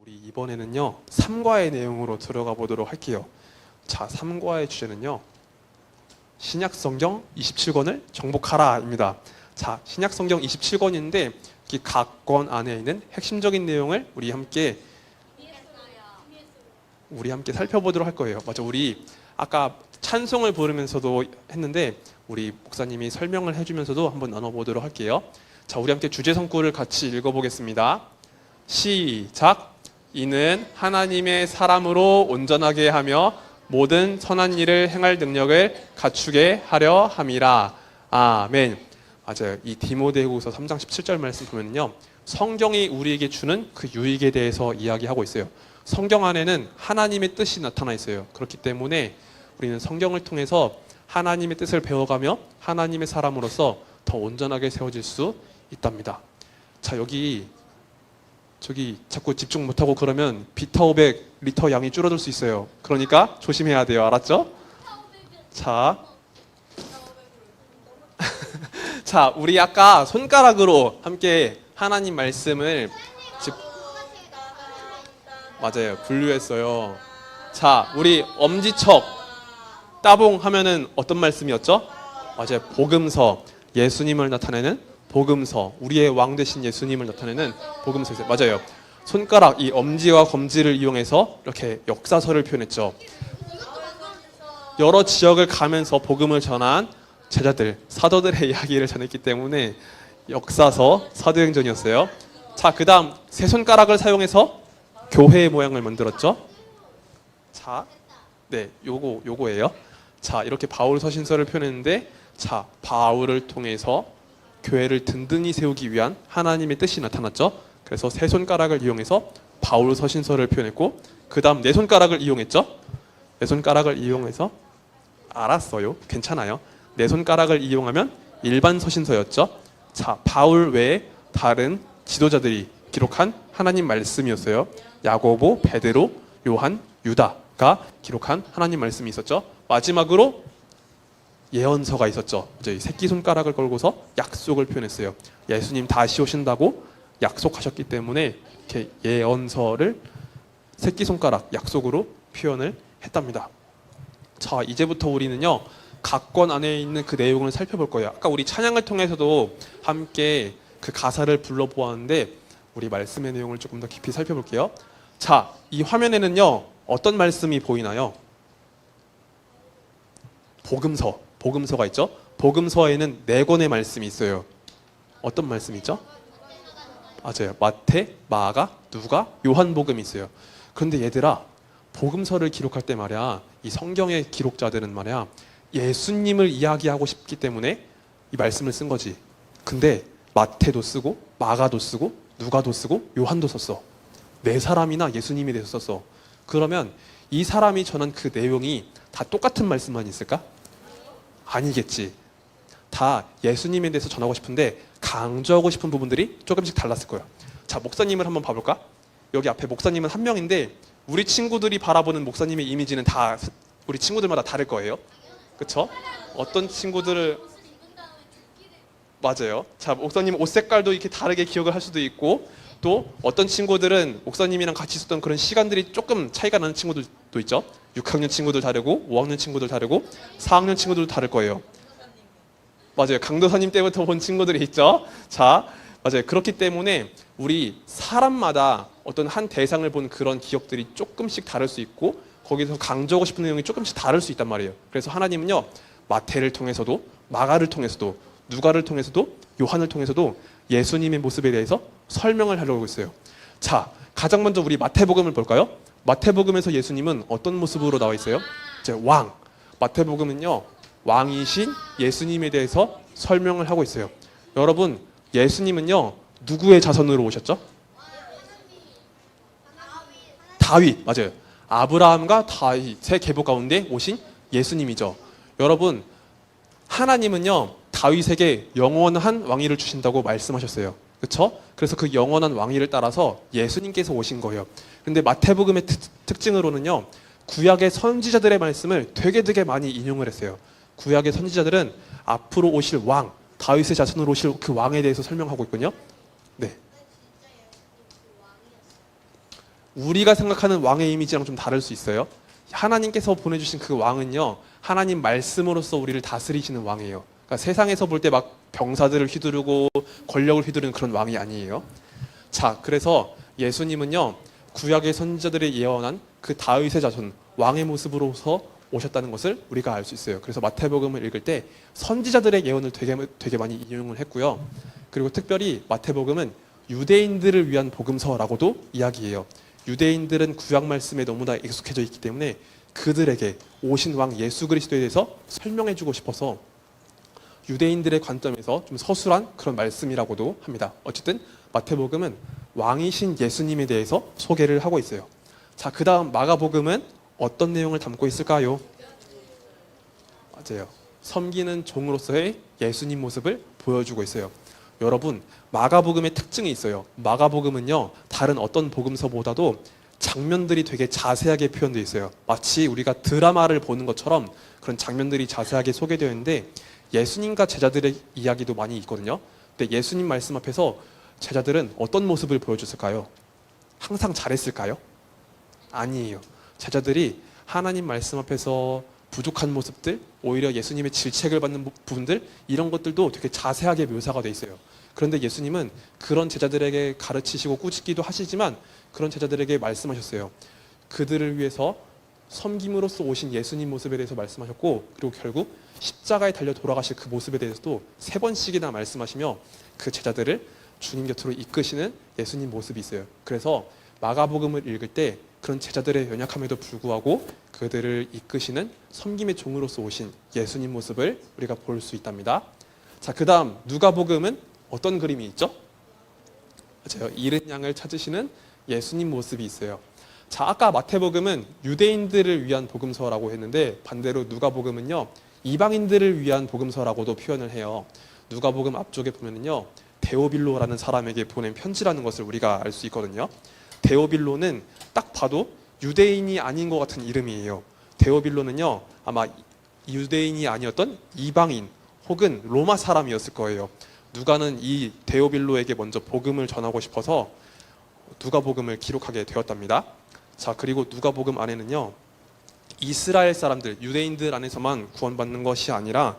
우리 이번에는요 3과의 내용으로 들어가 보도록 할게요. 자, 3과의 주제는요 신약성경 27권을 정복하라입니다. 자, 신약성경 27권인데 각 권 안에 있는 핵심적인 내용을 우리 함께 살펴보도록 할 거예요. 맞아, 우리 아까 찬송을 부르면서도 했는데 우리 목사님이 설명을 해주면서도 한번 나눠보도록 할게요. 자, 우리 함께 주제 성구를 같이 읽어보겠습니다. 시작. 이는 하나님의 사람으로 온전하게 하며 모든 선한 일을 행할 능력을 갖추게 하려 함이라. 아멘. 맞아요. 이 디모데후서 3장 17절 말씀 보면요, 성경이 우리에게 주는 그 유익에 대해서 이야기하고 있어요. 성경 안에는 하나님의 뜻이 나타나 있어요. 그렇기 때문에 우리는 성경을 통해서 하나님의 뜻을 배워가며 하나님의 사람으로서 더 온전하게 세워질 수 있답니다. 자, 저기 자꾸 집중 못하고 그러면 비타 500리터 양이 줄어들 수 있어요. 그러니까 조심해야 돼요. 알았죠? 자, 자, 우리 아까 손가락으로 함께 하나님 말씀을 맞아요. 분류했어요. 자, 우리 엄지척 따봉 하면은 어떤 말씀이었죠? 맞아요. 복음서, 예수님을 나타내는 복음서, 우리의 왕 되신 예수님을 나타내는 복음서였어요. 맞아요. 손가락, 이 엄지와 검지를 이용해서 이렇게 역사서를 표현했죠. 여러 지역을 가면서 복음을 전한 제자들, 사도들의 이야기를 전했기 때문에 역사서, 사도행전이었어요. 자, 그 다음 세 손가락을 사용해서 교회의 모양을 만들었죠. 자, 네, 요거예요. 자, 이렇게 바울 서신서를 표현했는데, 자, 바울을 통해서 교회를 든든히 세우기 위한 하나님의 뜻이 나타났죠. 그래서 세 손가락을 이용해서 바울 서신서를 표현했고, 그 다음 네 손가락을 이용했죠. 네 손가락을 이용해서 알았어요. 괜찮아요. 네 손가락을 이용하면 일반 서신서였죠. 자, 바울 외에 다른 지도자들이 기록한 하나님 말씀이었어요. 야고보, 베드로, 요한, 유다가 기록한 하나님 말씀이 있었죠. 마지막으로 예언서가 있었죠. 이제 새끼손가락을 걸고서 약속을 표현했어요. 예수님 다시 오신다고 약속하셨기 때문에 이렇게 예언서를 새끼손가락 약속으로 표현을 했답니다. 자, 이제부터 우리는요 각 권 안에 있는 그 내용을 살펴볼 거예요. 아까 우리 찬양을 통해서도 함께 그 가사를 불러보았는데 우리 말씀의 내용을 조금 더 깊이 살펴볼게요. 자, 이 화면에는요 어떤 말씀이 보이나요? 복음서가 있죠. 복음서에는 네 권의 말씀이 있어요. 어떤 말씀이 있죠? 맞아요. 마태, 마가, 누가, 요한복음이 있어요. 그런데 얘들아, 복음서를 기록할 때 말이야, 이 성경의 기록자들은 말이야 예수님을 이야기하고 싶기 때문에 이 말씀을 쓴 거지. 근데 마태도 쓰고 마가도 쓰고 누가도 쓰고 요한도 썼어. 네 사람이나 예수님에 대해서 썼어. 그러면 이 사람이 전한 그 내용이 다 똑같은 말씀만 있을까? 아니겠지. 다 예수님에 대해서 전하고 싶은데 강조하고 싶은 부분들이 조금씩 달랐을 거야. 자, 목사님을 한번 봐볼까? 여기 앞에 목사님은 한 명인데 우리 친구들이 바라보는 목사님의 이미지는 다 우리 친구들마다 다를 거예요. 그쵸? 어떤 친구들을 맞아요. 자, 목사님 옷 색깔도 이렇게 다르게 기억을 할 수도 있고, 또 어떤 친구들은 목사님이랑 같이 있었던 그런 시간들이 조금 차이가 나는 친구들도 있죠. 6학년 친구들 다르고 5학년 친구들 다르고 4학년 친구들도 다를 거예요. 맞아요. 강도사님 때부터 본 친구들이 있죠. 자, 맞아요. 그렇기 때문에 우리 사람마다 어떤 한 대상을 본 그런 기억들이 조금씩 다를 수 있고 거기서 강조하고 싶은 내용이 조금씩 다를 수 있단 말이에요. 그래서 하나님은요 마태를 통해서도 마가를 통해서도 누가를 통해서도 요한을 통해서도 예수님의 모습에 대해서 설명을 하려고 있어요. 자, 가장 먼저 우리 마태복음을 볼까요? 마태복음에서 예수님은 어떤 모습으로 나와 있어요? 이제 왕. 마태복음은요 왕이신 예수님에 대해서 설명을 하고 있어요. 여러분, 예수님은요 누구의 자손으로 오셨죠? 다윗. 맞아요. 아브라함과 다윗의 계보 가운데 오신 예수님이죠. 여러분, 하나님은요 다윗에게 영원한 왕위를 주신다고 말씀하셨어요. 그렇죠? 그래서 그 영원한 왕위를 따라서 예수님께서 오신 거예요. 근데 마태복음의 특징으로는요 구약의 선지자들의 말씀을 되게 많이 인용을 했어요. 구약의 선지자들은 앞으로 오실 왕, 다윗의 자손으로 오실 그 왕에 대해서 설명하고 있거든요. 네. 우리가 생각하는 왕의 이미지랑 좀 다를 수 있어요. 하나님께서 보내주신 그 왕은요, 하나님 말씀으로써 우리를 다스리시는 왕이에요. 그러니까 세상에서 볼 때 막 병사들을 휘두르고 권력을 휘두르는 그런 왕이 아니에요. 자, 그래서 예수님은요, 구약의 선지자들이 예언한 그 다윗의 자손 왕의 모습으로서 오셨다는 것을 우리가 알 수 있어요. 그래서 마태복음을 읽을 때 선지자들의 예언을 되게 많이 인용을 했고요. 그리고 특별히 마태복음은 유대인들을 위한 복음서라고도 이야기해요. 유대인들은 구약 말씀에 너무나 익숙해져 있기 때문에 그들에게 오신 왕 예수 그리스도에 대해서 설명해주고 싶어서 유대인들의 관점에서 좀 서술한 그런 말씀이라고도 합니다. 어쨌든 마태복음은 왕이신 예수님에 대해서 소개를 하고 있어요. 자, 그 다음 마가복음은 어떤 내용을 담고 있을까요? 맞아요. 섬기는 종으로서의 예수님 모습을 보여주고 있어요. 여러분, 마가복음의 특징이 있어요. 마가복음은요, 다른 어떤 복음서보다도 장면들이 되게 자세하게 표현되어 있어요. 마치 우리가 드라마를 보는 것처럼 그런 장면들이 자세하게 소개되어 있는데 예수님과 제자들의 이야기도 많이 있거든요. 근데 예수님 말씀 앞에서 제자들은 어떤 모습을 보여줬을까요? 항상 잘했을까요? 아니에요. 제자들이 하나님 말씀 앞에서 부족한 모습들, 오히려 예수님의 질책을 받는 부분들, 이런 것들도 되게 자세하게 묘사가 돼 있어요. 그런데 예수님은 그런 제자들에게 가르치시고 꾸짖기도 하시지만 그런 제자들에게 말씀하셨어요. 그들을 위해서 섬김으로써 오신 예수님 모습에 대해서 말씀하셨고, 그리고 결국 십자가에 달려 돌아가실 그 모습에 대해서도 3번씩이나 말씀하시며 그 제자들을 주님 곁으로 이끄시는 예수님 모습이 있어요. 그래서 마가복음을 읽을 때 그런 제자들의 연약함에도 불구하고 그들을 이끄시는 섬김의 종으로서 오신 예수님 모습을 우리가 볼 수 있답니다. 자, 그 다음 누가복음은 어떤 그림이 있죠? 맞아요. 잃은 양을 찾으시는 예수님 모습이 있어요. 자, 아까 마태복음은 유대인들을 위한 복음서라고 했는데 반대로 누가복음은요, 이방인들을 위한 복음서라고도 표현을 해요. 누가복음 앞쪽에 보면은요, 데오빌로라는 사람에게 보낸 편지라는 것을 우리가 알 수 있거든요. 데오빌로는 딱 봐도 유대인이 아닌 것 같은 이름이에요. 데오빌로는요, 아마 유대인이 아니었던 이방인 혹은 로마 사람이었을 거예요. 누가는 이 데오빌로에게 먼저 복음을 전하고 싶어서 누가복음을 기록하게 되었답니다. 자, 그리고 누가복음 안에는요, 이스라엘 사람들, 유대인들 안에서만 구원받는 것이 아니라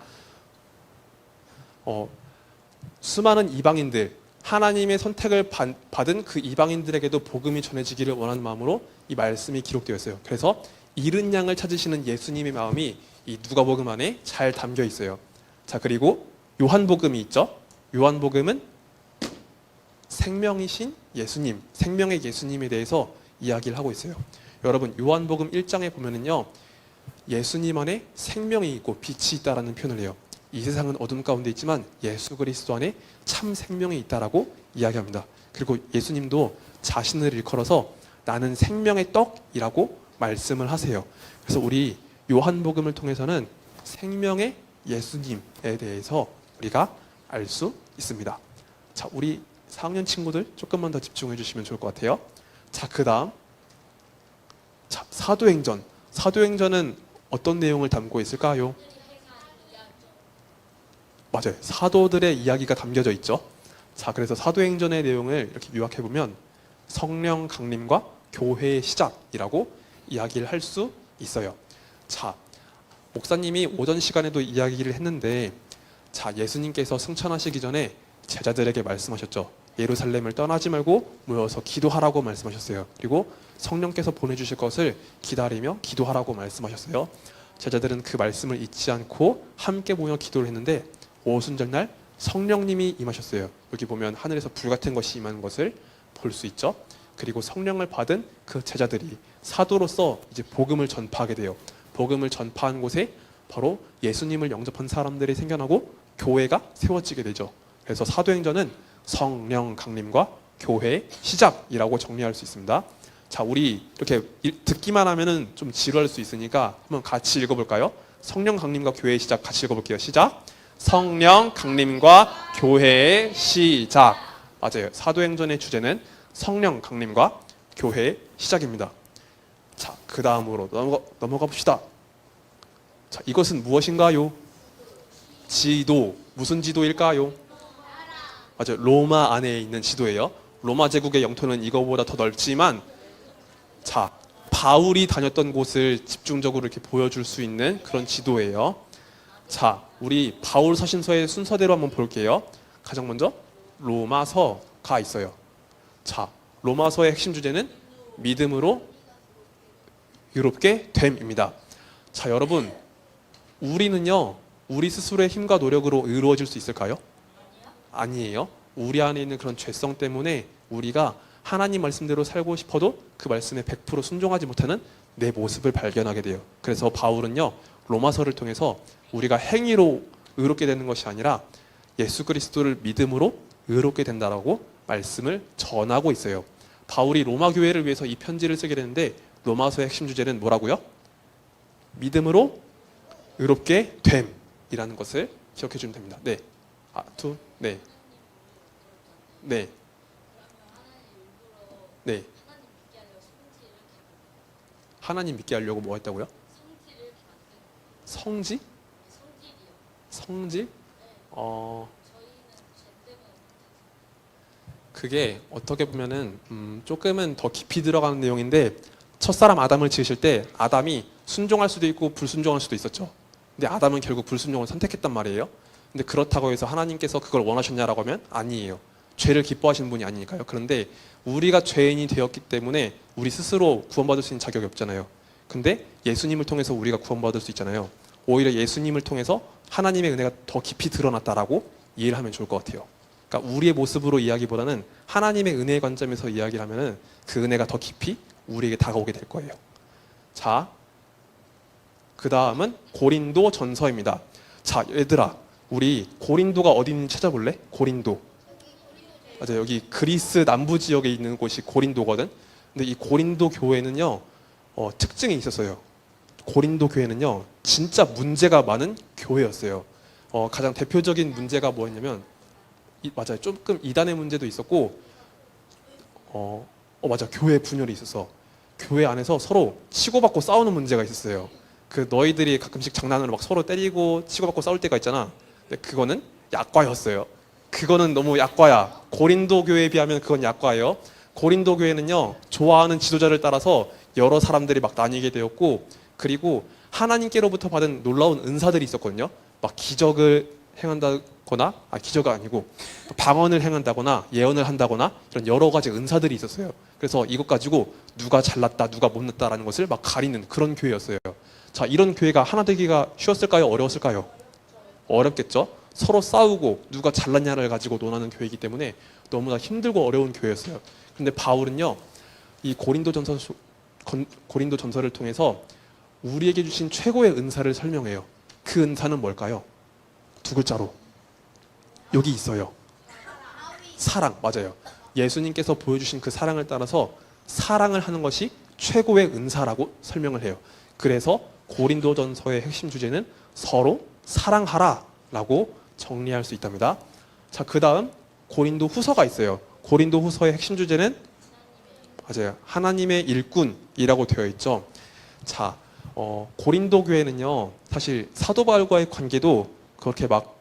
수많은 이방인들, 하나님의 선택을 받은 그 이방인들에게도 복음이 전해지기를 원하는 마음으로 이 말씀이 기록되어 있어요. 그래서 잃은 양을 찾으시는 예수님의 마음이 이 누가복음 안에 잘 담겨 있어요. 자, 그리고 요한복음이 있죠. 요한복음은 생명이신 예수님, 생명의 예수님에 대해서 이야기를 하고 있어요. 여러분, 요한복음 1장에 보면은요, 예수님 안에 생명이 있고 빛이 있다라는 표현을 해요. 이 세상은 어둠 가운데 있지만 예수 그리스도 안에 참 생명이 있다라고 이야기합니다. 그리고 예수님도 자신을 일컬어서 나는 생명의 떡이라고 말씀을 하세요. 그래서 우리 요한복음을 통해서는 생명의 예수님에 대해서 우리가 알 수 있습니다. 자, 우리 4학년 친구들 조금만 더 집중해 주시면 좋을 것 같아요. 자, 그 다음, 자, 사도행전. 사도행전은 어떤 내용을 담고 있을까요? 맞아요. 사도들의 이야기가 담겨져 있죠. 자, 그래서 사도행전의 내용을 이렇게 요약해 보면 성령 강림과 교회의 시작이라고 이야기를 할 수 있어요. 자, 목사님이 오전 시간에도 이야기를 했는데, 자, 예수님께서 승천하시기 전에 제자들에게 말씀하셨죠. 예루살렘을 떠나지 말고 모여서 기도하라고 말씀하셨어요. 그리고 성령께서 보내주실 것을 기다리며 기도하라고 말씀하셨어요. 제자들은 그 말씀을 잊지 않고 함께 모여 기도를 했는데 오순절날 성령님이 임하셨어요. 여기 보면 하늘에서 불 같은 것이 임하는 것을 볼 수 있죠. 그리고 성령을 받은 그 제자들이 사도로서 이제 복음을 전파하게 돼요. 복음을 전파한 곳에 바로 예수님을 영접한 사람들이 생겨나고 교회가 세워지게 되죠. 그래서 사도행전은 성령 강림과 교회의 시작이라고 정리할 수 있습니다. 자, 우리 이렇게 듣기만 하면은 좀 지루할 수 있으니까 한번 같이 읽어볼까요? 성령 강림과 교회의 시작 같이 읽어볼게요. 시작. 성령 강림과 교회의 시작. 맞아요. 사도행전의 주제는 성령 강림과 교회의 시작입니다. 자, 그 다음으로 넘어가 봅시다. 자, 이것은 무엇인가요? 지도. 무슨 지도일까요? 맞아요. 로마 안에 있는 지도예요. 로마 제국의 영토는 이거보다 더 넓지만 자, 바울이 다녔던 곳을 집중적으로 이렇게 보여줄 수 있는 그런 지도예요. 자, 우리 바울 서신서의 순서대로 한번 볼게요. 가장 먼저 로마서가 있어요. 자, 로마서의 핵심 주제는 믿음으로 의롭게 됨입니다. 자, 여러분, 우리는요, 우리 스스로의 힘과 노력으로 의로워질 수 있을까요? 아니에요. 우리 안에 있는 그런 죄성 때문에 우리가 하나님 말씀대로 살고 싶어도 그 말씀에 100% 순종하지 못하는 내 모습을 발견하게 돼요. 그래서 바울은요, 로마서를 통해서 우리가 행위로 의롭게 되는 것이 아니라 예수 그리스도를 믿음으로 의롭게 된다라고 말씀을 전하고 있어요. 바울이 로마 교회를 위해서 이 편지를 쓰게 되는데 로마서의 핵심 주제는 뭐라고요? 믿음으로 의롭게 됨이라는 것을 기억해 주면 됩니다. 네. 네. 네. 네. 하나님 믿게 하려고 뭐 했다고요? 성지? 성질? 그게 어떻게 보면은 조금은 더 깊이 들어가는 내용인데 첫사람 아담을 지으실 때 아담이 순종할 수도 있고 불순종할 수도 있었죠. 근데 아담은 결국 불순종을 선택했단 말이에요. 근데 그렇다고 해서 하나님께서 그걸 원하셨냐라고 하면 아니에요. 죄를 기뻐하시는 분이 아니니까요. 그런데 우리가 죄인이 되었기 때문에 우리 스스로 구원받을 수 있는 자격이 없잖아요. 근데 예수님을 통해서 우리가 구원받을 수 있잖아요. 오히려 예수님을 통해서 하나님의 은혜가 더 깊이 드러났다라고 이해를 하면 좋을 것 같아요. 그러니까 우리의 모습으로 이야기보다는 하나님의 은혜의 관점에서 이야기를 하면은 그 은혜가 더 깊이 우리에게 다가오게 될 거예요. 자, 그 다음은 고린도 전서입니다. 자, 얘들아, 우리 고린도가 어디 있는지 찾아볼래? 고린도. 맞아, 여기 그리스 남부 지역에 있는 곳이 고린도거든. 근데 이 고린도 교회는요, 특징이 있었어요. 고린도 교회는요, 진짜 문제가 많은 교회였어요. 가장 대표적인 문제가 뭐였냐면, 맞아요, 조금 이단의 문제도 있었고, 맞아, 교회 분열이 있었어. 교회 안에서 서로 치고받고 싸우는 문제가 있었어요. 그 너희들이 가끔씩 장난으로 막 서로 때리고 치고받고 싸울 때가 있잖아. 근데 그거는 약과였어요. 그거는 너무 약과야. 고린도 교회에 비하면 그건 약과예요. 고린도 교회는요, 좋아하는 지도자를 따라서 여러 사람들이 막 나뉘게 되었고, 그리고 하나님께로부터 받은 놀라운 은사들이 있었거든요. 막 기적을 행한다거나, 기적이 아니고 방언을 행한다거나 예언을 한다거나 이런 여러 가지 은사들이 있었어요. 그래서 이것 가지고 누가 잘났다, 누가 못났다라는 것을 막 가리는 그런 교회였어요. 자, 이런 교회가 하나 되기가 쉬웠을까요? 어려웠을까요? 어렵겠죠? 서로 싸우고 누가 잘났냐를 가지고 논하는 교회이기 때문에 너무나 힘들고 어려운 교회였어요. 근데 바울은요, 이 고린도 전서를 통해서 우리에게 주신 최고의 은사를 설명해요. 그 은사는 뭘까요? 두 글자로 여기 있어요. 사랑. 맞아요. 예수님께서 보여주신 그 사랑을 따라서 사랑을 하는 것이 최고의 은사라고 설명을 해요. 그래서 고린도전서의 핵심 주제는 서로 사랑하라 라고 정리할 수 있답니다. 자, 그 다음 고린도 후서가 있어요. 고린도 후서의 핵심 주제는 맞아요, 하나님의 일꾼이라고 되어 있죠. 자, 고린도 교회는요, 사실 사도 바울과의 관계도 그렇게 막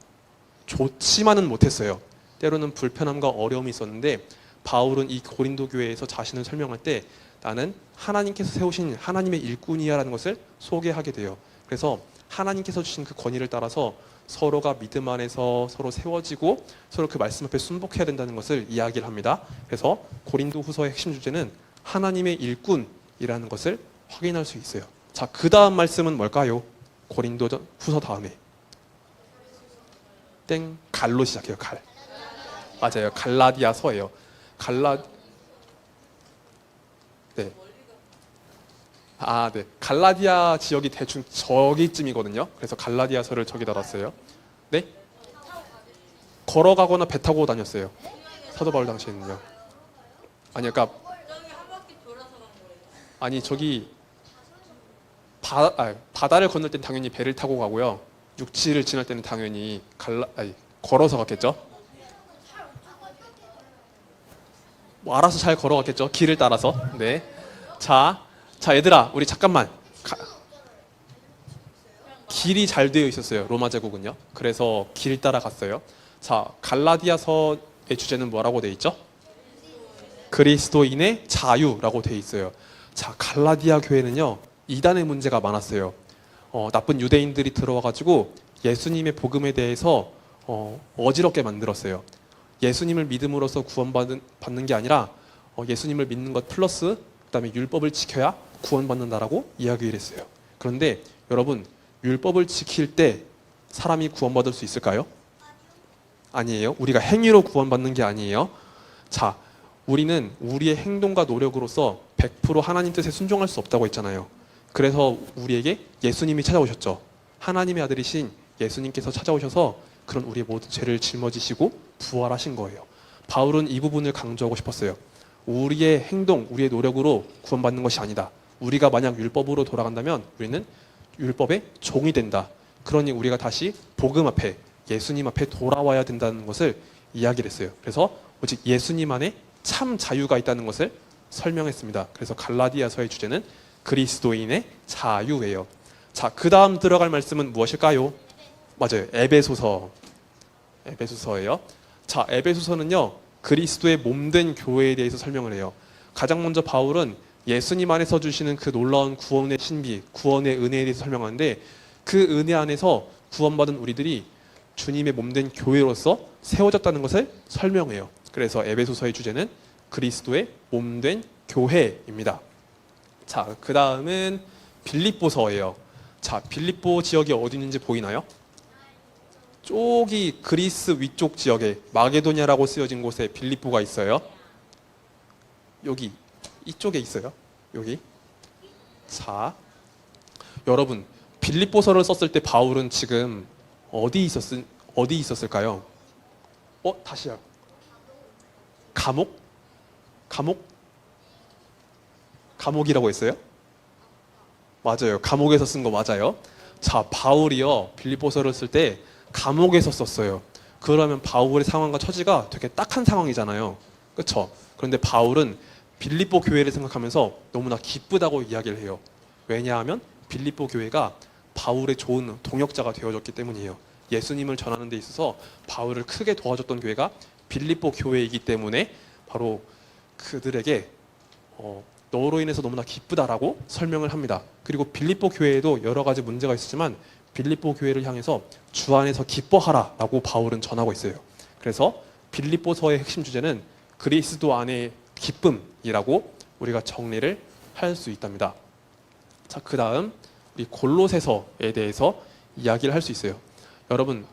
좋지만은 못했어요. 때로는 불편함과 어려움이 있었는데 바울은 이 고린도 교회에서 자신을 설명할 때 나는 하나님께서 세우신 하나님의 일꾼이야라는 것을 소개하게 돼요. 그래서 하나님께서 주신 그 권위를 따라서 서로가 믿음 안에서 서로 세워지고 서로 그 말씀 앞에 순복해야 된다는 것을 이야기를 합니다. 그래서 고린도 후서의 핵심 주제는 하나님의 일꾼이라는 것을 확인할 수 있어요. 자, 그 다음 말씀은 뭘까요? 고린도 후서 다음에 갈로 시작해요. 갈. 맞아요. 갈라디아서예요. 네. 네. 갈라디아 지역이 대충 저기쯤이거든요. 그래서 갈라디아서를 저기다 놨어요. 네? 걸어가거나 배 타고 다녔어요. 사도 바울 당시에는요. 아니, 그러니까 저기 바다를 건널 땐 당연히 배를 타고 가고요. 육지를 지날 때는 당연히 걸어서 갔겠죠. 뭐 알아서 잘 걸어갔겠죠. 길을 따라서. 네. 자, 얘들아, 우리 잠깐만. 길이 잘 되어 있었어요. 로마 제국은요. 그래서 길 따라 갔어요. 자, 갈라디아서의 주제는 뭐라고 되어 있죠? 그리스도인의 자유라고 되어 있어요. 자, 갈라디아 교회는요, 이단의 문제가 많았어요. 나쁜 유대인들이 들어와가지고 예수님의 복음에 대해서 어지럽게 만들었어요. 예수님을 믿음으로써 구원받는 게 아니라 예수님을 믿는 것 플러스 그다음에 율법을 지켜야 구원받는다라고 이야기를 했어요. 그런데 여러분, 율법을 지킬 때 사람이 구원받을 수 있을까요? 아니에요. 우리가 행위로 구원받는 게 아니에요. 자, 우리는 우리의 행동과 노력으로서 100% 하나님 뜻에 순종할 수 없다고 했잖아요. 그래서 우리에게 예수님이 찾아오셨죠. 하나님의 아들이신 예수님께서 찾아오셔서 그런 우리의 모든 죄를 짊어지시고 부활하신 거예요. 바울은 이 부분을 강조하고 싶었어요. 우리의 행동, 우리의 노력으로 구원받는 것이 아니다. 우리가 만약 율법으로 돌아간다면 우리는 율법의 종이 된다. 그러니 우리가 다시 복음 앞에, 예수님 앞에 돌아와야 된다는 것을 이야기를 했어요. 그래서 오직 예수님 안에 참 자유가 있다는 것을 설명했습니다. 그래서 갈라디아서의 주제는 그리스도인의 자유예요. 자, 그 다음 들어갈 말씀은 무엇일까요? 맞아요. 에베소서. 에베소서예요. 자, 에베소서는요, 그리스도의 몸된 교회에 대해서 설명을 해요. 가장 먼저 바울은 예수님 안에서 주시는 그 놀라운 구원의 신비, 구원의 은혜에 대해서 설명하는데, 그 은혜 안에서 구원받은 우리들이 주님의 몸된 교회로서 세워졌다는 것을 설명해요. 그래서 에베소서의 주제는 그리스도의 몸된 교회입니다. 자, 그 다음은 빌립보서예요. 자, 빌립보 지역이 어디 있는지 보이나요? 쪽이 그리스 위쪽 지역에 마게도냐라고 쓰여진 곳에 빌립보가 있어요. 여기 이쪽에 있어요. 여기. 자, 여러분, 빌립보서를 썼을 때 바울은 지금 어디 있었을까요? 다시요. 감옥? 감옥이라고 했어요? 맞아요. 감옥에서 쓴 거 맞아요. 자, 바울이요, 빌립보서를 쓸 때 감옥에서 썼어요. 그러면 바울의 상황과 처지가 되게 딱한 상황이잖아요. 그렇죠? 그런데 바울은 빌립보 교회를 생각하면서 너무나 기쁘다고 이야기를 해요. 왜냐하면 빌립보 교회가 바울의 좋은 동역자가 되어줬기 때문이에요. 예수님을 전하는 데 있어서 바울을 크게 도와줬던 교회가 빌립보 교회이기 때문에 바로 그들에게 너로 인해서 너무나 기쁘다라고 설명을 합니다. 그리고 빌립보 교회에도 여러 가지 문제가 있었지만 빌립보 교회를 향해서 주 안에서 기뻐하라라고 바울은 전하고 있어요. 그래서 빌립보서의 핵심 주제는 그리스도 안의 기쁨이라고 우리가 정리를 할 수 있답니다. 자, 그 다음 우리 골로새서에 대해서 이야기를 할 수 있어요. 여러분,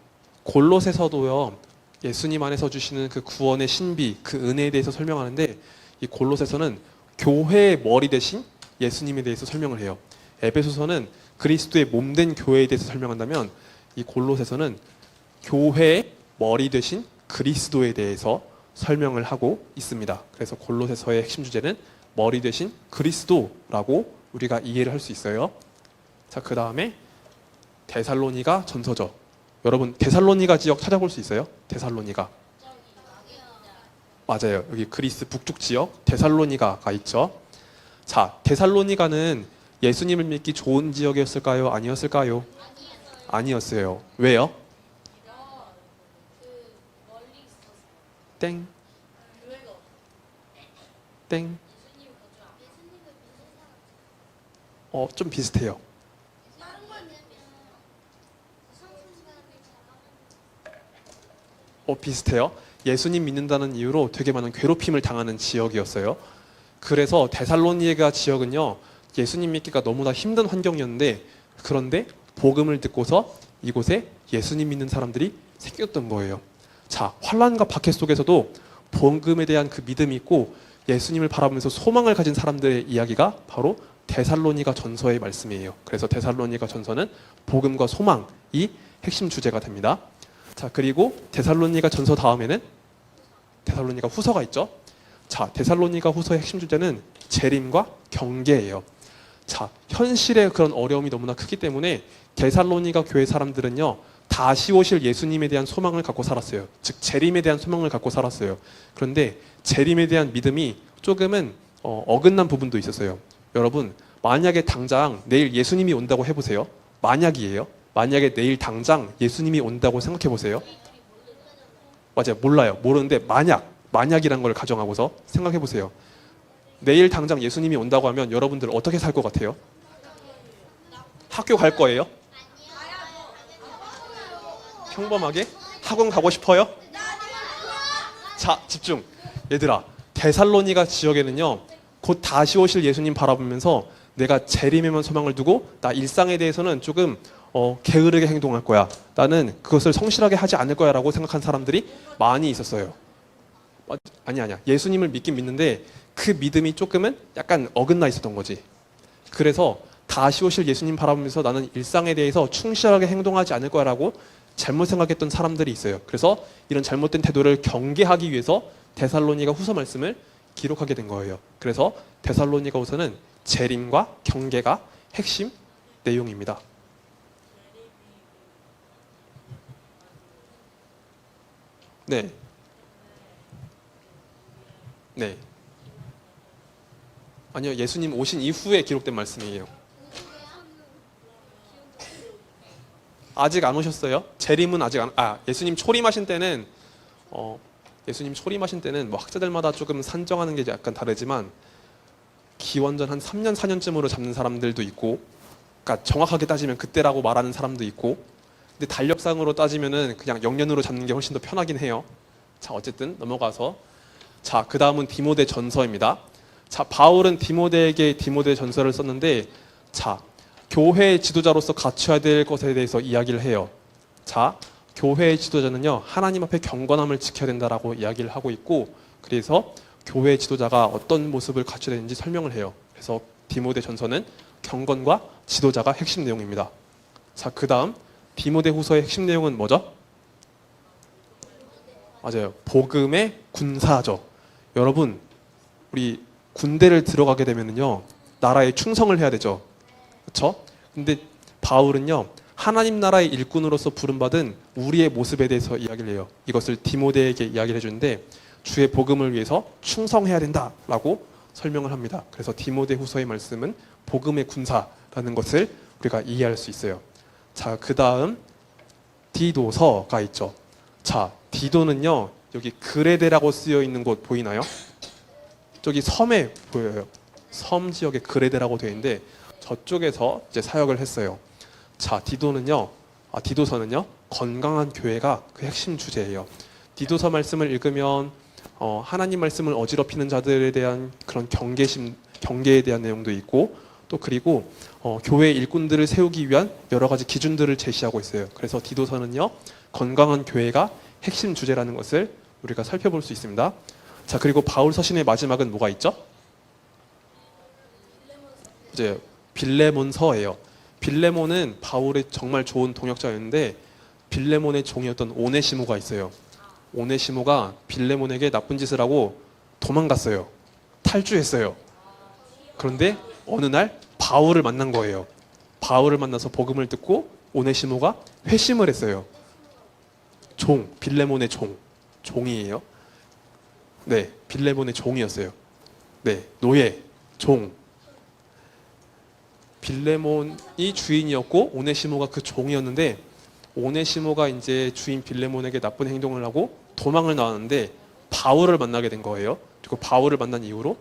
골로새서도요, 예수님 안에서 주시는 그 구원의 신비, 그 은혜에 대해서 설명하는데, 이 골로새서는 교회의 머리 대신 예수님에 대해서 설명을 해요. 에베소서는 그리스도의 몸된 교회에 대해서 설명한다면, 이 골로새서는 교회의 머리 대신 그리스도에 대해서 설명을 하고 있습니다. 그래서 골로새서의 핵심 주제는 머리 대신 그리스도라고 우리가 이해를 할 수 있어요. 자, 그 다음에 데살로니가 전서죠. 여러분, 데살로니가 지역 찾아볼 수 있어요? 데살로니가. 맞아요. 여기 그리스 북쪽 지역 데살로니가가 있죠. 자, 데살로니가는 예수님을 믿기 좋은 지역이었을까요? 아니었을까요? 아니었어요. 왜요? 땡. 땡. 좀 비슷해요. 비슷해요. 예수님 믿는다는 이유로 되게 많은 괴롭힘을 당하는 지역이었어요. 그래서 데살로니가 지역은요, 예수님 믿기가 너무나 힘든 환경이었는데, 그런데 복음을 듣고서 이곳에 예수님 믿는 사람들이 생겼던 거예요. 자, 환란과 박해 속에서도 복음에 대한 그 믿음이 있고 예수님을 바라보면서 소망을 가진 사람들의 이야기가 바로 데살로니가 전서의 말씀이에요. 그래서 데살로니가 전서는 복음과 소망이 핵심 주제가 됩니다. 자, 그리고 데살로니가 전서 다음에는 데살로니가 후서가 있죠. 자, 데살로니가 후서의 핵심 주제는 재림과 경계예요. 자, 현실의 그런 어려움이 너무나 크기 때문에 데살로니가 교회 사람들은요, 다시 오실 예수님에 대한 소망을 갖고 살았어요. 즉, 재림에 대한 소망을 갖고 살았어요. 그런데 재림에 대한 믿음이 조금은 어긋난 부분도 있었어요. 여러분, 만약에 당장 내일 예수님이 온다고 해보세요. 만약이에요. 만약에 내일 당장 예수님이 온다고 생각해 보세요. 맞아요. 몰라요. 모르는데 만약이라는 걸 가정하고서 생각해 보세요. 내일 당장 예수님이 온다고 하면 여러분들 어떻게 살 것 같아요? 학교 갈 거예요? 평범하게? 학원 가고 싶어요? 자, 집중. 얘들아, 데살로니가 지역에는요, 곧 다시 오실 예수님 바라보면서 내가 재림에만 소망을 두고 나 일상에 대해서는 조금 게으르게 행동할 거야. 나는 그것을 성실하게 하지 않을 거야 라고 생각한 사람들이 많이 있었어요. 아니야. 예수님을 믿긴 믿는데 그 믿음이 조금은 약간 어긋나 있었던 거지. 그래서 다시 오실 예수님 바라보면서 나는 일상에 대해서 충실하게 행동하지 않을 거야 라고 잘못 생각했던 사람들이 있어요. 그래서 이런 잘못된 태도를 경계하기 위해서 데살로니가 후서 말씀을 기록하게 된 거예요. 그래서 데살로니가 후서는 재림과 경계가 핵심 내용입니다. 네. 네. 아니요, 예수님 오신 이후에 기록된 말씀이에요. 아직 안 오셨어요? 재림은 아직 안, 예수님 초림하신 때는, 예수님 초림하신 때는 뭐 학자들마다 조금 산정하는 게 약간 다르지만, 기원전 한 3년, 4년쯤으로 잡는 사람들도 있고, 그러니까 정확하게 따지면 그때라고 말하는 사람도 있고, 근데 달력상으로 따지면은 그냥 영년으로 잡는 게 훨씬 더 편하긴 해요. 자, 어쨌든 넘어가서, 자, 그 다음은 디모데 전서입니다. 자, 바울은 디모데에게 디모데 전서를 썼는데, 자, 교회의 지도자로서 갖춰야 될 것에 대해서 이야기를 해요. 자, 교회의 지도자는요, 하나님 앞에 경건함을 지켜야 된다라고 이야기를 하고 있고, 그래서 교회의 지도자가 어떤 모습을 갖춰야 되는지 설명을 해요. 그래서 디모데 전서는 경건과 지도자가 핵심 내용입니다. 자, 그 다음 디모데 후서의 핵심 내용은 뭐죠? 맞아요. 복음의 군사죠. 여러분, 우리 군대를 들어가게 되면요, 나라에 충성을 해야 되죠. 그렇죠? 근데 바울은요, 하나님 나라의 일꾼으로서 부름받은 우리의 모습에 대해서 이야기를 해요. 이것을 디모데에게 이야기를 해주는데, 주의 복음을 위해서 충성해야 된다라고 설명을 합니다. 그래서 디모데 후서의 말씀은 복음의 군사라는 것을 우리가 이해할 수 있어요. 자, 그 다음 디도서가 있죠. 자, 디도는요, 여기 그레데라고 쓰여 있는 곳 보이나요? 저기 섬에 보여요. 섬 지역에 그레데라고 되어 있는데 저쪽에서 이제 사역을 했어요. 자, 디도서는요, 건강한 교회가 그 핵심 주제예요. 디도서 말씀을 읽으면 하나님 말씀을 어지럽히는 자들에 대한 그런 경계에 대한 내용도 있고, 또 그리고 교회 일꾼들을 세우기 위한 여러 가지 기준들을 제시하고 있어요. 그래서 디도서는요, 건강한 교회가 핵심 주제라는 것을 우리가 살펴볼 수 있습니다. 자, 그리고 바울 서신의 마지막은 뭐가 있죠? 이제 빌레몬서예요. 빌레몬은 바울의 정말 좋은 동역자였는데 빌레몬의 종이었던 오네시모가 있어요. 오네시모가 빌레몬에게 나쁜 짓을 하고 도망갔어요. 탈주했어요. 그런데 어느 날 바울을 만난 거예요. 바울을 만나서 복음을 듣고 오네시모가 회심을 했어요. 빌레몬의 종이에요. 네, 빌레몬의 종이었어요. 네, 노예, 종. 빌레몬이 주인이었고 오네시모가 그 종이었는데, 오네시모가 이제 주인 빌레몬에게 나쁜 행동을 하고 도망을 나왔는데 바울을 만나게 된 거예요. 그리고 바울을 만난 이후로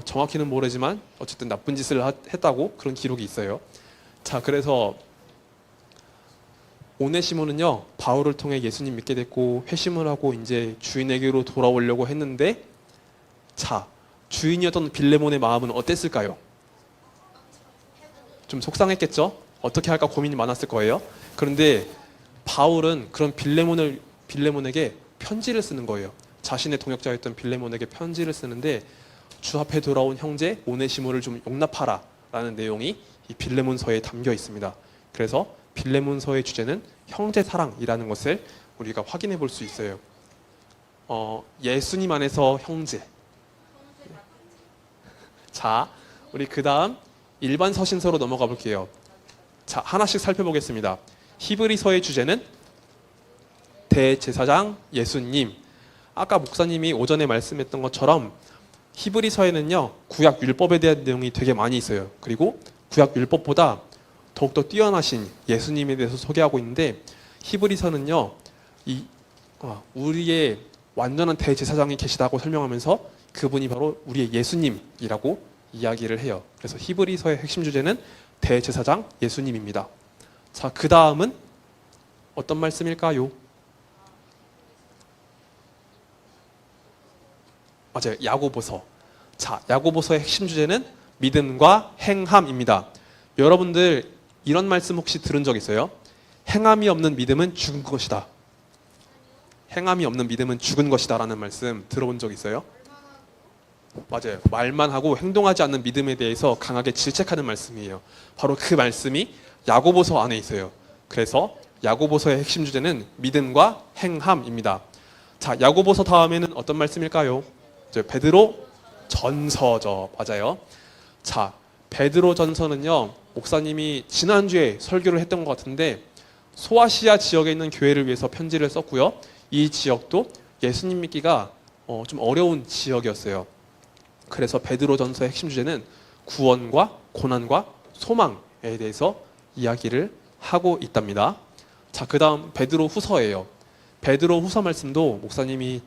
정확히는 모르지만 어쨌든 나쁜 짓을 했다고 그런 기록이 있어요. 자, 그래서 오네시모는요, 바울을 통해 예수님 믿게 됐고 회심을 하고 이제 주인에게로 돌아오려고 했는데, 자, 주인이었던 빌레몬의 마음은 어땠을까요? 좀 속상했겠죠? 어떻게 할까 고민이 많았을 거예요. 그런데 바울은 그런 빌레몬에게 편지를 쓰는 거예요. 자신의 동역자였던 빌레몬에게 편지를 쓰는데, 주 앞에 돌아온 형제 오네시모를 좀 용납하라 라는 내용이 이 빌레몬서에 담겨 있습니다. 그래서 빌레몬서의 주제는 형제 사랑이라는 것을 우리가 확인해 볼 수 있어요. 예수님 안에서 형제. 자, 우리 그 다음 일반 서신서로 넘어가 볼게요. 자, 하나씩 살펴보겠습니다. 히브리서의 주제는 대제사장 예수님. 아까 목사님이 오전에 말씀했던 것처럼 히브리서에는요, 구약 율법에 대한 내용이 되게 많이 있어요. 그리고 구약 율법보다 더욱더 뛰어나신 예수님에 대해서 소개하고 있는데, 히브리서는요, 우리의 완전한 대제사장이 계시다고 설명하면서 그분이 바로 우리의 예수님이라고 이야기를 해요. 그래서 히브리서의 핵심 주제는 대제사장 예수님입니다. 자, 그 다음은 어떤 말씀일까요? 맞아요. 야고보서. 자, 야고보서의 핵심 주제는 믿음과 행함입니다. 여러분들 이런 말씀 혹시 들은 적 있어요? 행함이 없는 믿음은 죽은 것이다. 행함이 없는 믿음은 죽은 것이다 라는 말씀 들어본 적 있어요? 맞아요. 말만 하고 행동하지 않는 믿음에 대해서 강하게 질책하는 말씀이에요. 바로 그 말씀이 야고보서 안에 있어요. 그래서 야고보서의 핵심 주제는 믿음과 행함입니다. 자, 야고보서 다음에는 어떤 말씀일까요? 베드로 전서죠. 맞아요. 자, 베드로 전서는요, 목사님이 지난주에 설교를 했던 것 같은데 소아시아 지역에 있는 교회를 위해서 편지를 썼고요. 이 지역도 예수님 믿기가 좀 어려운 지역이었어요. 그래서 베드로 전서의 핵심 주제는 구원과 고난과 소망에 대해서 이야기를 하고 있답니다. 자, 그 다음 베드로 후서예요. 베드로 후서 말씀도 목사님이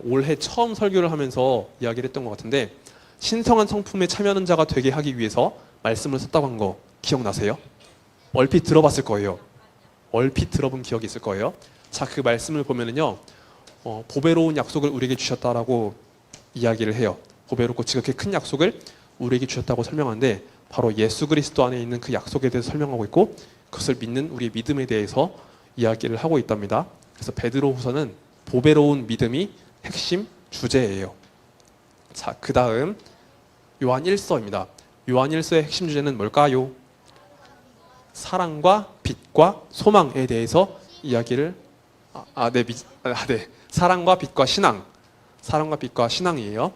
올해 처음 설교를 하면서 이야기를 했던 것 같은데 신성한 성품에 참여하는 자가 되게 하기 위해서 말씀을 썼다고 한 거 기억나세요? 얼핏 들어봤을 거예요. 얼핏 들어본 기억이 있을 거예요. 자, 그 말씀을 보면은요, 보배로운 약속을 우리에게 주셨다라고 이야기를 해요. 보배롭고 지극히 큰 약속을 우리에게 주셨다고 설명하는데 바로 예수 그리스도 안에 있는 그 약속에 대해서 설명하고 있고 그것을 믿는 우리의 믿음에 대해서 이야기를 하고 있답니다. 그래서 베드로 후서는 보배로운 믿음이 핵심 주제예요. 자, 그 다음 요한 1서입니다. 요한 1서의 핵심 주제는 뭘까요? 사랑과 빛과 소망에 대해서 이야기를 네. 사랑과 빛과 신앙. 사랑과 빛과 신앙이에요.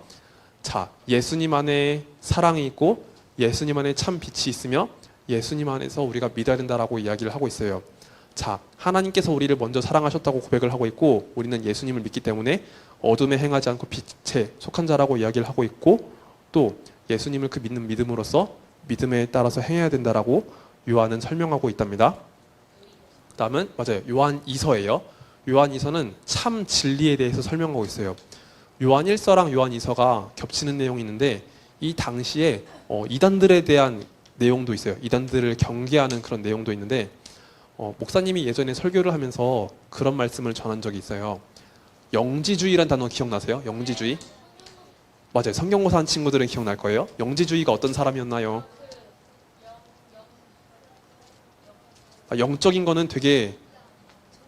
자, 예수님 안에 사랑이 있고 예수님 안에 참 빛이 있으며 예수님 안에서 우리가 믿어야 된다라고 이야기를 하고 있어요. 자, 하나님께서 우리를 먼저 사랑하셨다고 고백을 하고 있고 우리는 예수님을 믿기 때문에 어둠에 행하지 않고 빛에 속한 자라고 이야기를 하고 있고 또 예수님을 그 믿는 믿음으로써 믿음에 따라서 행해야 된다라고 요한은 설명하고 있답니다. 다음은 맞아요. 요한 2서예요. 요한 2서는 참 진리에 대해서 설명하고 있어요. 요한 1서랑 요한 2서가 겹치는 내용이 있는데 이 당시에 이단들에 대한 내용도 있어요. 이단들을 경계하는 그런 내용도 있는데 목사님이 예전에 설교를 하면서 그런 말씀을 전한 적이 있어요. 영지주의란 단어 기억나세요? 영지주의? 맞아요. 성경고사 한 친구들은 기억날 거예요. 영지주의가 어떤 사람이었나요? 영적인 거는 되게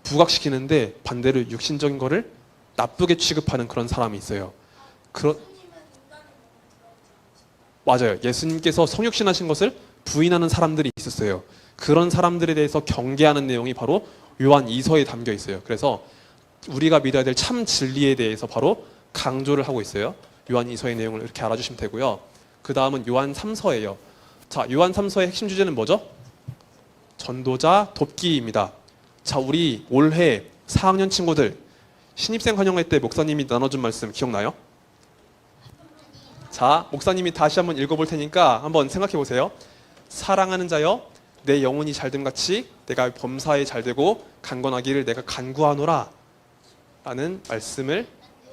부각시키는데 반대로 육신적인 거를 나쁘게 취급하는 그런 사람이 있어요. 맞아요. 예수님께서 성육신하신 것을 부인하는 사람들이 있었어요. 그런 사람들에 대해서 경계하는 내용이 바로 요한 2서에 담겨 있어요. 그래서 우리가 믿어야 될 참 진리에 대해서 바로 강조를 하고 있어요. 요한 2서의 내용을 이렇게 알아주시면 되고요. 그 다음은 요한 3서예요. 자, 요한 3서의 핵심 주제는 뭐죠? 전도자 돕기입니다. 자, 우리 올해 4학년 친구들 신입생 환영회 때 목사님이 나눠준 말씀 기억나요? 자, 목사님이 다시 한번 읽어볼 테니까 한번 생각해 보세요. 사랑하는 자여, 내 영혼이 잘됨 같이 내가 범사에 잘되고 강건하기를 내가 간구하노라 라는 말씀을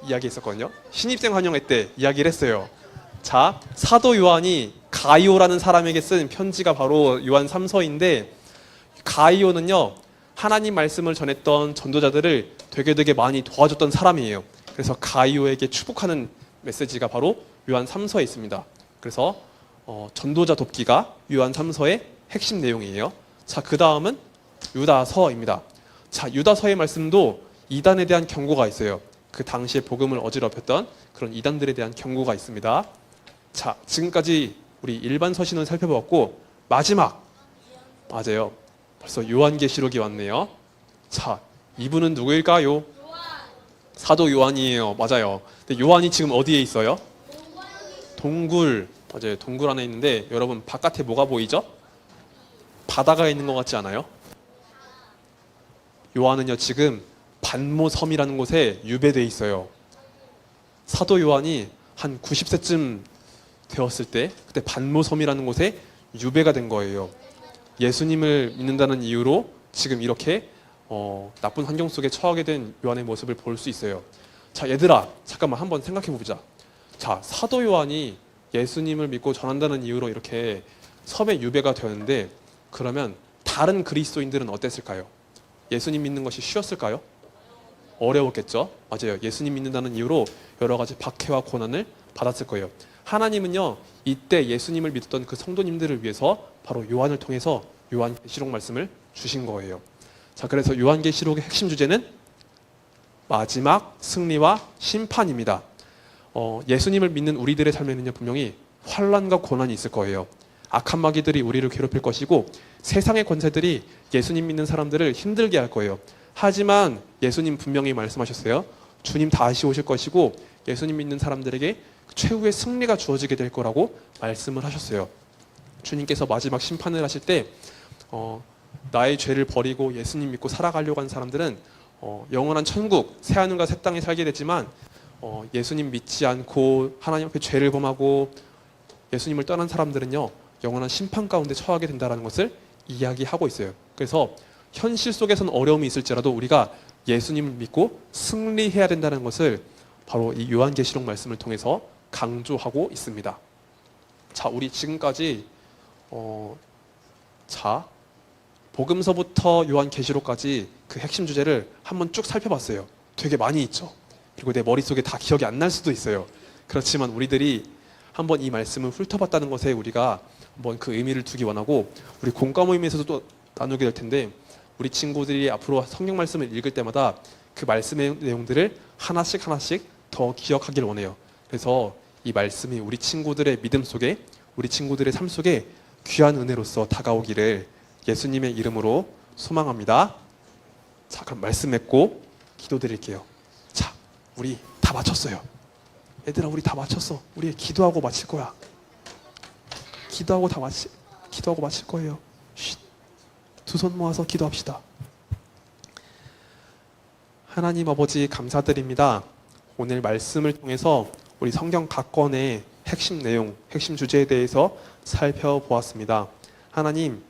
이야기했었거든요. 신입생 환영회 때 이야기를 했어요. 자, 사도 요한이 가이오라는 사람에게 쓴 편지가 바로 요한 3서인데 가이오는요, 하나님 말씀을 전했던 전도자들을 되게 많이 도와줬던 사람이에요. 그래서 가이오에게 축복하는 메시지가 바로 요한 3서에 있습니다. 그래서 전도자 돕기가 요한 3서의 핵심 내용이에요. 자, 그 다음은 유다서입니다. 자, 유다서의 말씀도 이단에 대한 경고가 있어요. 그 당시에 복음을 어지럽혔던 그런 이단들에 대한 경고가 있습니다. 자, 지금까지 우리 일반 서신을 살펴봤고 마지막, 맞아요. 벌써 요한계시록이 왔네요. 자, 이분은 누구일까요? 사도 요한이에요. 맞아요. 근데 요한이 지금 어디에 있어요? 동굴. 맞아요. 동굴 안에 있는데 여러분 바깥에 뭐가 보이죠? 바다가 있는 것 같지 않아요? 요한은요 지금 반모섬이라는 곳에 유배되어 있어요. 사도 요한이 한 90세쯤 되었을 때 그때 반모섬이라는 곳에 유배가 된 거예요. 예수님을 믿는다는 이유로 지금 이렇게 나쁜 환경 속에 처하게 된 요한의 모습을 볼 수 있어요. 자, 얘들아, 잠깐만 한번 생각해 보자. 자, 사도 요한이 예수님을 믿고 전한다는 이유로 이렇게 섬에 유배가 되었는데, 그러면 다른 그리스도인들은 어땠을까요? 예수님 믿는 것이 쉬웠을까요? 어려웠겠죠. 맞아요. 예수님 믿는다는 이유로 여러 가지 박해와 고난을 받았을 거예요. 하나님은요, 이때 예수님을 믿었던 그 성도님들을 위해서 바로 요한을 통해서 요한계시록 말씀을 주신 거예요. 자, 그래서 요한계시록의 핵심 주제는 마지막 승리와 심판입니다. 예수님을 믿는 우리들의 삶에는요, 분명히 환난과 고난이 있을 거예요. 악한 마귀들이 우리를 괴롭힐 것이고, 세상의 권세들이 예수님 믿는 사람들을 힘들게 할 거예요. 하지만 예수님 분명히 말씀하셨어요. 주님 다시 오실 것이고, 예수님 믿는 사람들에게 최후의 승리가 주어지게 될 거라고 말씀을 하셨어요. 주님께서 마지막 심판을 하실 때 나의 죄를 버리고 예수님 믿고 살아가려고 하는 사람들은 영원한 천국, 새하늘과 새 땅에 살게 되지만, 예수님 믿지 않고 하나님 앞에 죄를 범하고 예수님을 떠난 사람들은요, 영원한 심판 가운데 처하게 된다는 것을 이야기하고 있어요. 그래서 현실 속에서는 어려움이 있을지라도 우리가 예수님을 믿고 승리해야 된다는 것을 바로 이 요한계시록 말씀을 통해서 강조하고 있습니다. 자, 우리 지금까지 복음서부터 요한계시록까지 그 핵심 주제를 한번 쭉 살펴봤어요. 되게 많이 있죠. 그리고 내 머릿속에 다 기억이 안 날 수도 있어요. 그렇지만 우리들이 한번 이 말씀을 훑어봤다는 것에 우리가 한번 그 의미를 두기 원하고, 우리 공과 모임에서도 또 나누게 될 텐데, 우리 친구들이 앞으로 성경 말씀을 읽을 때마다 그 말씀의 내용들을 하나씩 더 기억하길 원해요. 그래서 이 말씀이 우리 친구들의 믿음 속에, 우리 친구들의 삶 속에 귀한 은혜로서 다가오기를 예수님의 이름으로 소망합니다. 자, 그럼 말씀 맺고 기도드릴게요. 자, 우리 다 마쳤어요. 얘들아, 우리 다 마쳤어. 우리 기도하고 마칠 거야. 기도하고 마칠 거예요. 두 손 모아서 기도합시다. 하나님 아버지, 감사드립니다. 오늘 말씀을 통해서 우리 성경 각 권의 핵심 내용, 핵심 주제에 대해서 살펴보았습니다. 하나님,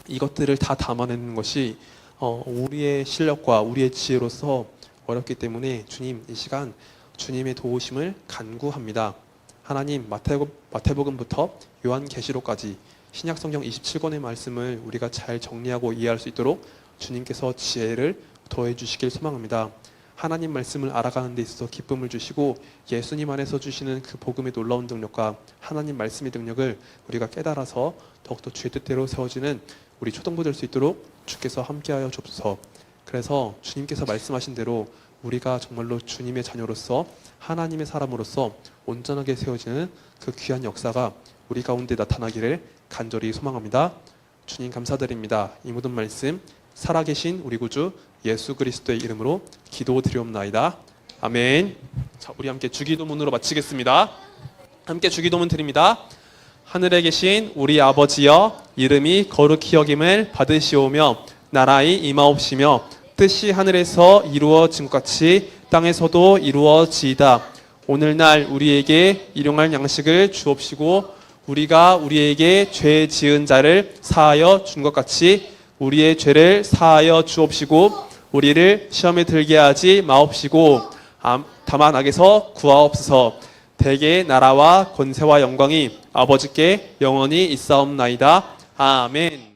이것들을 다 담아내는 것이 우리의 실력과 우리의 지혜로서 어렵기 때문에 주님, 이 시간 주님의 도우심을 간구합니다. 하나님, 마태복음부터 요한계시록까지 신약성경 27권의 말씀을 우리가 잘 정리하고 이해할 수 있도록 주님께서 지혜를 더해 주시길 소망합니다. 하나님 말씀을 알아가는 데 있어서 기쁨을 주시고, 예수님 안에서 주시는 그 복음의 놀라운 능력과 하나님 말씀의 능력을 우리가 깨달아서 더욱더 주의 뜻대로 세워지는 우리 초등부 될 수 있도록 주께서 함께하여 주옵소서. 그래서 주님께서 말씀하신 대로 우리가 정말로 주님의 자녀로서, 하나님의 사람으로서 온전하게 세워지는 그 귀한 역사가 우리 가운데 나타나기를 간절히 소망합니다. 주님 감사드립니다. 이 모든 말씀 살아계신 우리 구주 예수 그리스도의 이름으로 기도드리옵나이다. 아멘. 자, 우리 함께 주기도문으로 마치겠습니다. 함께 주기도문 드립니다. 하늘에 계신 우리 아버지여, 이름이 거룩히 여김을 받으시오며 나라의 임하옵시며 뜻이 하늘에서 이루어진 것 같이 땅에서도 이루어지이다. 오늘날 우리에게 일용할 양식을 주옵시고, 우리가 우리에게 죄 지은 자를 사하여 준 것 같이 우리의 죄를 사하여 주옵시고, 우리를 시험에 들게 하지 마옵시고 다만 악에서 구하옵소서. 대개의 나라와 권세와 영광이 아버지께 영원히 있사옵나이다. 아멘.